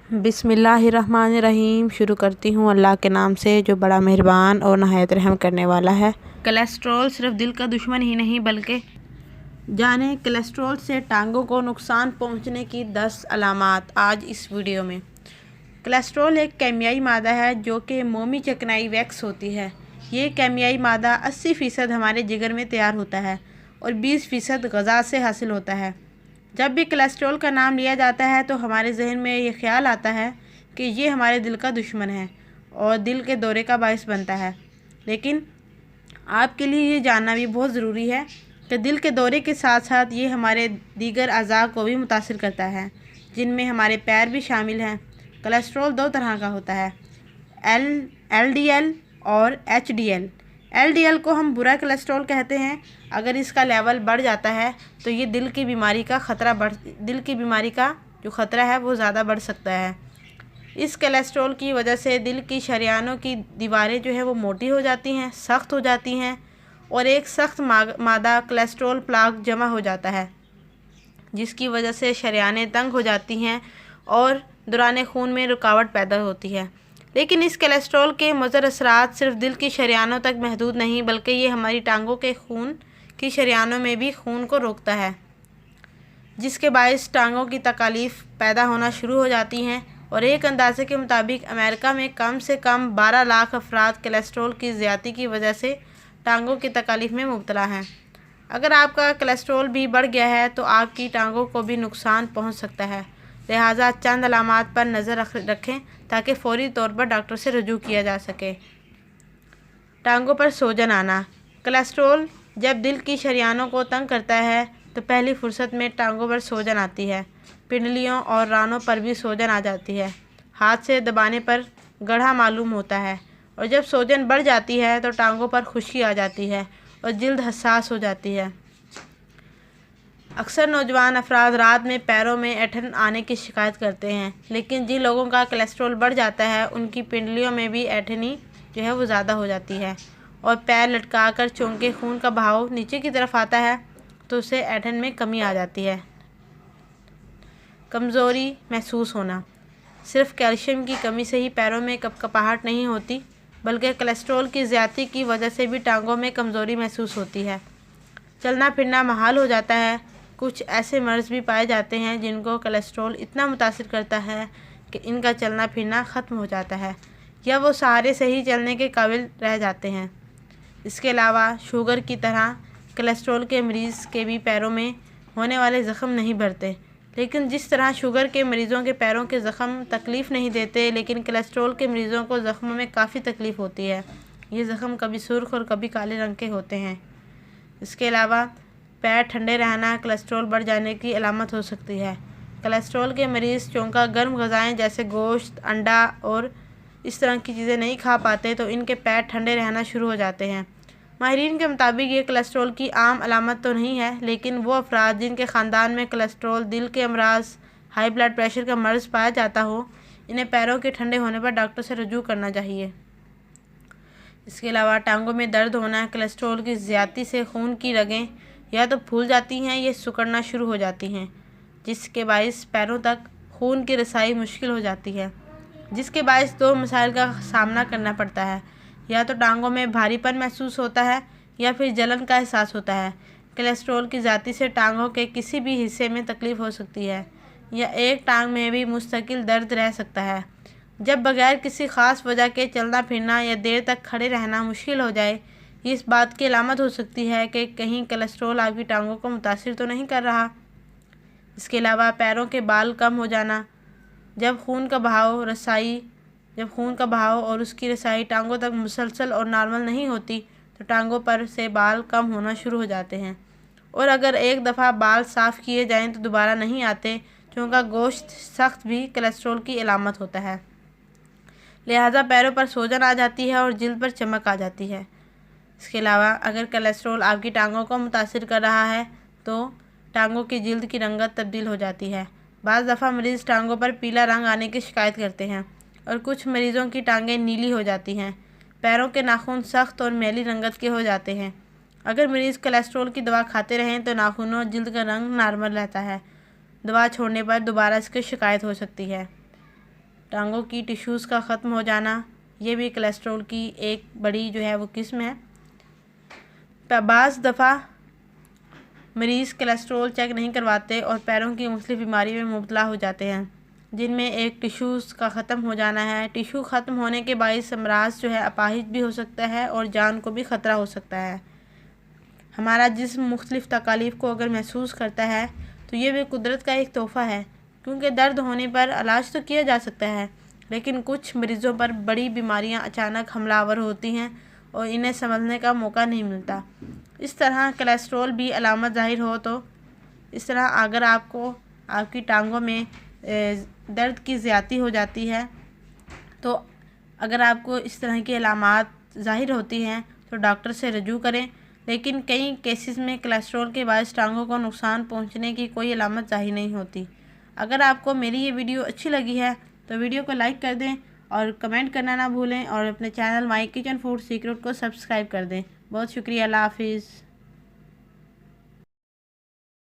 بسم اللہ الرحمن الرحیم۔ شروع کرتی ہوں اللہ کے نام سے جو بڑا مہربان اور نہایت رحم کرنے والا ہے۔ کولیسٹرول صرف دل کا دشمن ہی نہیں بلکہ جانیں کولیسٹرول سے ٹانگوں کو نقصان پہنچنے کی 10 علامات آج اس ویڈیو میں۔ کولیسٹرول ایک کیمیائی مادہ ہے جو کہ مومی چکنائی ویکس ہوتی ہے۔ یہ کیمیائی مادہ 80% ہمارے جگر میں تیار ہوتا ہے اور 20% غذا سے حاصل ہوتا ہے۔ جب بھی کولیسٹرول کا نام لیا جاتا ہے تو ہمارے ذہن میں یہ خیال آتا ہے کہ یہ ہمارے دل کا دشمن ہے اور دل کے دورے کا باعث بنتا ہے، لیکن آپ کے لیے یہ جاننا بھی بہت ضروری ہے کہ دل کے دورے کے ساتھ ساتھ یہ ہمارے دیگر اعضاء کو بھی متاثر کرتا ہے، جن میں ہمارے پیر بھی شامل ہیں۔ کولیسٹرول 2 طرح کا ہوتا ہے، ایل ڈی ایل اور H D L. L D L کو ہم برا کولیسٹرول کہتے ہیں۔ اگر اس کا لیول بڑھ جاتا ہے تو یہ دل کی بیماری کا جو خطرہ ہے وہ زیادہ بڑھ سکتا ہے۔ اس کولیسٹرول کی وجہ سے دل کی شریانوں کی دیواریں جو ہیں وہ موٹی ہو جاتی ہیں، سخت ہو جاتی ہیں اور ایک سخت مادہ کولیسٹرول پلاک جمع ہو جاتا ہے، جس کی وجہ سے شریانیں تنگ ہو جاتی ہیں اور دوران خون میں رکاوٹ پیدا ہوتی ہے۔ لیکن اس کولیسٹرول کے مضر اثرات صرف دل کی شریانوں تک محدود نہیں بلکہ یہ ہماری ٹانگوں کے خون کی شریانوں میں بھی خون کو روکتا ہے، جس کے باعث ٹانگوں کی تکالیف پیدا ہونا شروع ہو جاتی ہیں، اور ایک اندازے کے مطابق امریکہ میں کم سے کم 12 لاکھ افراد کولیسٹرول کی زیادتی کی وجہ سے ٹانگوں کی تکالیف میں مبتلا ہیں۔ اگر آپ کا کولیسٹرول بھی بڑھ گیا ہے تو آپ کی ٹانگوں کو بھی نقصان پہنچ سکتا ہے، لہٰذا چند علامات پر نظر رکھیں تاکہ فوری طور پر ڈاکٹر سے رجوع کیا جا سکے۔ ٹانگوں پر سوجن آنا۔ کولیسٹرول جب دل کی شریانوں کو تنگ کرتا ہے تو پہلی فرصت میں ٹانگوں پر سوجن آتی ہے، پنڈلیوں اور رانوں پر بھی سوجن آ جاتی ہے، ہاتھ سے دبانے پر گڑھا معلوم ہوتا ہے، اور جب سوجن بڑھ جاتی ہے تو ٹانگوں پر خشکی آ جاتی ہے اور جلد حساس ہو جاتی ہے۔ اکثر نوجوان افراد رات میں پیروں میں اینٹھن آنے کی شکایت کرتے ہیں، لیکن جن لوگوں کا کولیسٹرول بڑھ جاتا ہے ان کی پنڈلیوں میں بھی اینٹھنی جو ہے وہ زیادہ ہو جاتی ہے اور پیر لٹکا کر چونکہ خون کا بہاؤ نیچے کی طرف آتا ہے تو اسے اینٹھن میں کمی آ جاتی ہے۔ کمزوری محسوس ہونا۔ صرف کیلشیم کی کمی سے ہی پیروں میں کپکپاہٹ نہیں ہوتی بلکہ کولیسٹرول کی زیادتی کی وجہ سے بھی ٹانگوں میں کمزوری محسوس ہوتی ہے۔ چلنا پھرنا محال ہو جاتا ہے۔ کچھ ایسے مرض بھی پائے جاتے ہیں جن کو کولیسٹرول اتنا متاثر کرتا ہے کہ ان کا چلنا پھرنا ختم ہو جاتا ہے یا وہ سہارے سے ہی چلنے کے قابل رہ جاتے ہیں۔ اس کے علاوہ شوگر کی طرح کولیسٹرول کے مریض کے بھی پیروں میں ہونے والے زخم نہیں بھرتے، لیکن جس طرح شوگر کے مریضوں کے پیروں کے زخم تکلیف نہیں دیتے، لیکن کولیسٹرول کے مریضوں کو زخموں میں کافی تکلیف ہوتی ہے۔ یہ زخم کبھی سرخ اور کبھی کالے رنگ کے ہوتے ہیں۔ اس کے علاوہ پیر ٹھنڈے رہنا کولیسٹرول بڑھ جانے کی علامت ہو سکتی ہے۔ کولیسٹرول کے مریض چونکہ گرم غذائیں جیسے گوشت، انڈا اور اس طرح کی چیزیں نہیں کھا پاتے تو ان کے پیر ٹھنڈے رہنا شروع ہو جاتے ہیں۔ ماہرین کے مطابق یہ کولیسٹرول کی عام علامت تو نہیں ہے، لیکن وہ افراد جن کے خاندان میں کولیسٹرول، دل کے امراض، ہائی بلڈ پریشر کا مرض پایا جاتا ہو، انہیں پیروں کے ٹھنڈے ہونے پر ڈاکٹر سے رجوع کرنا چاہیے۔ اس کے علاوہ ٹانگوں میں درد ہونا۔ کولیسٹرول کی زیادتی سے خون کی رگیں یا تو پھول جاتی ہیں یا سکڑنا شروع ہو جاتی ہیں، جس کے باعث پیروں تک خون کی رسائی مشکل ہو جاتی ہے، جس کے باعث 2 مسائل کا سامنا کرنا پڑتا ہے، یا تو ٹانگوں میں بھاری پن محسوس ہوتا ہے یا پھر جلن کا احساس ہوتا ہے۔ کولیسٹرول کی زیادتی سے ٹانگوں کے کسی بھی حصے میں تکلیف ہو سکتی ہے یا ایک ٹانگ میں بھی مستقل درد رہ سکتا ہے۔ جب بغیر کسی خاص وجہ کے چلنا پھرنا یا دیر تک کھڑے رہنا مشکل ہو جائے، یہ اس بات کی علامت ہو سکتی ہے کہ کہیں کولیسٹرول آپ کی ٹانگوں کو متاثر تو نہیں کر رہا۔ اس کے علاوہ پیروں کے بال کم ہو جانا۔ جب خون کا بہاؤ اور اس کی رسائی ٹانگوں تک مسلسل اور نارمل نہیں ہوتی تو ٹانگوں پر سے بال کم ہونا شروع ہو جاتے ہیں، اور اگر ایک دفعہ بال صاف کیے جائیں تو دوبارہ نہیں آتے، چونکہ گوشت سخت بھی کولیسٹرول کی علامت ہوتا ہے، لہٰذا پیروں پر سوجن آ جاتی ہے اور جلد پر چمک آ جاتی ہے۔ اس کے علاوہ اگر کولیسٹرول آپ کی ٹانگوں کو متاثر کر رہا ہے تو ٹانگوں کی جلد کی رنگت تبدیل ہو جاتی ہے۔ بعض دفعہ مریض ٹانگوں پر پیلا رنگ آنے کی شکایت کرتے ہیں اور کچھ مریضوں کی ٹانگیں نیلی ہو جاتی ہیں۔ پیروں کے ناخن سخت اور میلی رنگت کے ہو جاتے ہیں۔ اگر مریض کولیسٹرول کی دوا کھاتے رہیں تو ناخنوں اور جلد کا رنگ نارمل رہتا ہے، دوا چھوڑنے پر دوبارہ اس کی شکایت ہو سکتی ہے۔ ٹانگوں کی ٹیشوز کا ختم ہو جانا، یہ بھی کولیسٹرول کی ایک بڑی جو ہے وہ قسم ہے۔ بعض دفعہ مریض کولیسٹرول چیک نہیں کرواتے اور پیروں کی مختلف بیماریوں میں مبتلا ہو جاتے ہیں، جن میں ایک ٹیشوز کا ختم ہو جانا ہے۔ ٹیشو ختم ہونے کے باعث امراض جو ہے اپاہج بھی ہو سکتا ہے اور جان کو بھی خطرہ ہو سکتا ہے۔ ہمارا جسم مختلف تکالیف کو اگر محسوس کرتا ہے تو یہ بھی قدرت کا ایک تحفہ ہے، کیونکہ درد ہونے پر علاج تو کیا جا سکتا ہے، لیکن کچھ مریضوں پر بڑی بیماریاں اچانک حملہ آور ہوتی ہیں اور انہیں سنبھلنے کا موقع نہیں ملتا۔ اس طرح کولیسٹرول بھی علامت ظاہر ہو تو اس طرح اگر آپ کی ٹانگوں میں درد کی زیادتی ہو جاتی ہے تو اگر آپ کو اس طرح کی علامات ظاہر ہوتی ہیں تو ڈاکٹر سے رجوع کریں، لیکن کئی کیسز میں کولیسٹرول کے باعث ٹانگوں کو نقصان پہنچنے کی کوئی علامت ظاہر نہیں ہوتی۔ اگر آپ کو میری یہ ویڈیو اچھی لگی ہے تو ویڈیو کو لائک کر دیں اور کمنٹ کرنا نہ بھولیں، اور اپنے چینل مائی کچن فوڈ سیکرٹ کو سبسکرائب کر دیں۔ بہت شکریہ، اللہ حافظ۔